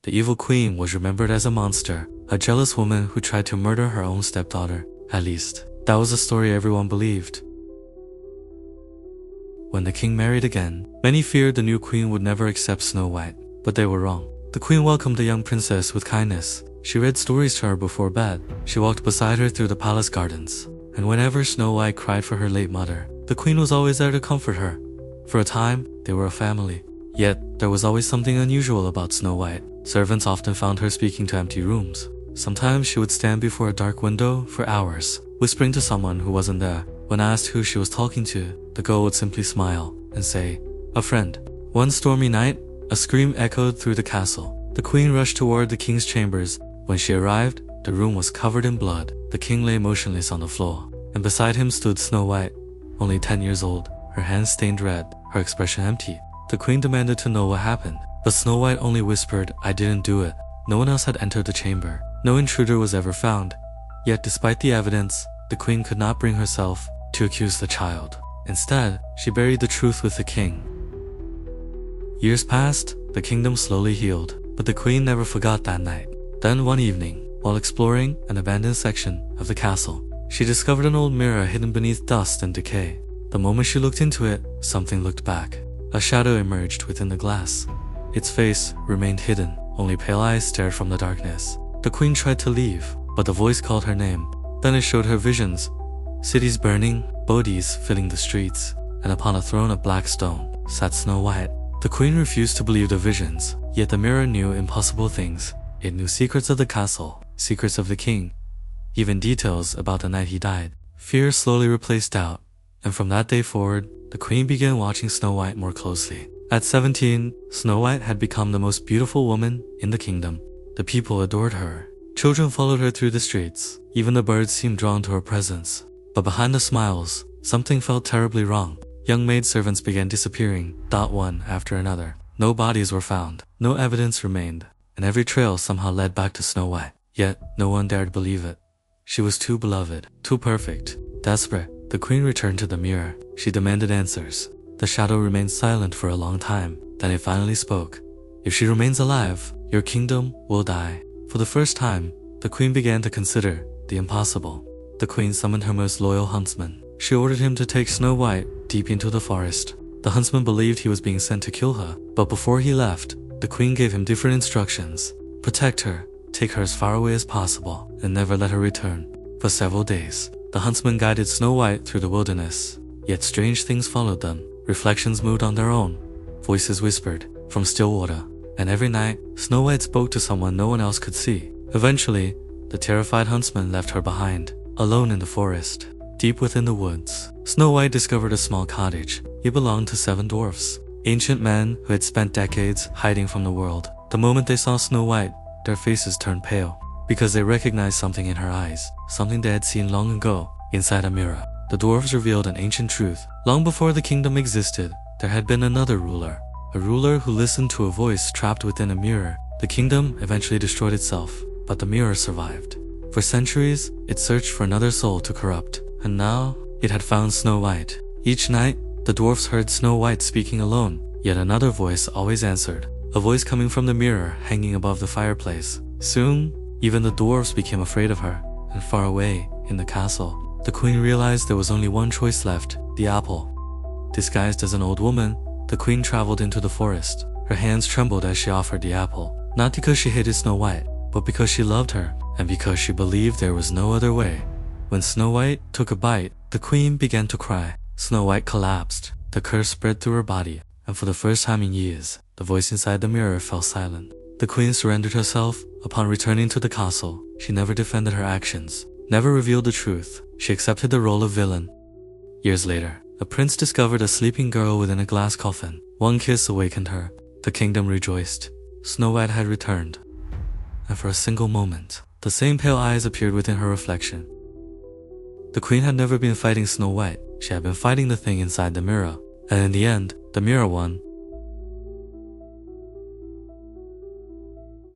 The evil queen was remembered as a monster, a jealous woman who tried to murder her own stepdaughter. At least, that was the story everyone believed. When the king married again, many feared the new queen would never accept Snow White, but they were wrong. The queen welcomed the young princess with kindness. She read stories to her before bed. She walked beside her through the palace gardens. And whenever Snow White cried for her late mother, the queen was always there to comfort her. For a time, they were a family. Yet, there was always something unusual about Snow White. Servants often found her speaking to empty rooms. Sometimes she would stand before a dark window for hours, whispering to someone who wasn't there. When asked who she was talking to, the girl would simply smile and say, "A friend." One stormy night, a scream echoed through the castle. The queen rushed toward the king's chambers. When she arrived, the room was covered in blood. The king lay motionless on the floor, and beside him stood Snow White, only 10 years old, her hands stained red, her expression empty. The queen demanded to know what happened, but Snow White only whispered, "I didn't do it." No one else had entered the chamber. No intruder was ever found. Yet despite the evidence, the queen could not bring herself to accuse the child. Instead, she buried the truth with the king. Years passed, the kingdom slowly healed, but the queen never forgot that night. Then one evening, while exploring an abandoned section of the castle, she discovered an old mirror hidden beneath dust and decay. The moment she looked into it, something looked back. A shadow emerged within the glass. Its face remained hidden, only pale eyes stared from the darkness. The queen tried to leave, but the voice called her name. Then it showed her visions. Cities burning, bodies filling the streets, and upon a throne of black stone sat Snow White. The queen refused to believe the visions, yet the mirror knew impossible things. It knew secrets of the castle, secrets of the king, even details about the night he died. Fear slowly replaced doubt, and from that day forward, the queen began watching Snow White more closely. At 17, Snow White had become the most beautiful woman in the kingdom. The people adored her. Children followed her through the streets. Even the birds seemed drawn to her presence. But behind the smiles, something felt terribly wrong. Young maidservants began disappearing, one after another. No bodies were found. No evidence remained, and every trail somehow led back to Snow White. Yet, no one dared believe it. She was too beloved, too perfect. Desperate, the queen returned to the mirror. She demanded answers. The shadow remained silent for a long time. Then it finally spoke. "If she remains alive, your kingdom will die." For the first time, the queen began to consider the impossible. The queen summoned her most loyal huntsman. She ordered him to take Snow White deep into the forest. The huntsman believed he was being sent to kill her, but before he left, the queen gave him different instructions. Protect her, take her as far away as possible, and never let her return. For several days, the huntsman guided Snow White through the wilderness. Yet strange things followed them. Reflections moved on their own. Voices whispered from still water. And every night, Snow White spoke to someone no one else could see. Eventually, the terrified huntsman left her behind, alone in the forest. Deep within the woods, Snow White discovered a small cottage. It belonged to 7 dwarfs, ancient men who had spent decades hiding from the world. The moment they saw Snow White, their faces turned pale, because they recognized something in her eyes, something they had seen long ago inside a mirror. The dwarves revealed an ancient truth. Long before the kingdom existed, there had been another ruler. A ruler who listened to a voice trapped within a mirror. The kingdom eventually destroyed itself, but the mirror survived. For centuries, it searched for another soul to corrupt, and now it had found Snow White. Each night, the dwarfs heard Snow White speaking alone, yet another voice always answered, a voice coming from the mirror hanging above the fireplace. Soon, even the dwarfs became afraid of her, and far away, in the castle, the queen realized there was only one choice left, the apple. Disguised as an old woman, the queen traveled into the forest. Her hands trembled as she offered the apple, not because she hated Snow White, but because she loved her, and because she believed there was no other way. When Snow White took a bite, the queen began to cry. Snow White collapsed. The curse spread through her body, and for the first time in years, the voice inside the mirror fell silent. The queen surrendered herself. Upon returning to the castle, she never defended her actions, never revealed the truth. She accepted the role of villain. Years later, a prince discovered a sleeping girl within a glass coffin. One kiss awakened her. The kingdom rejoiced. Snow White had returned. And for a single moment, the same pale eyes appeared within her reflection. The queen had never been fighting Snow White. She had been fighting the thing inside the mirror. And in the end, the mirror won.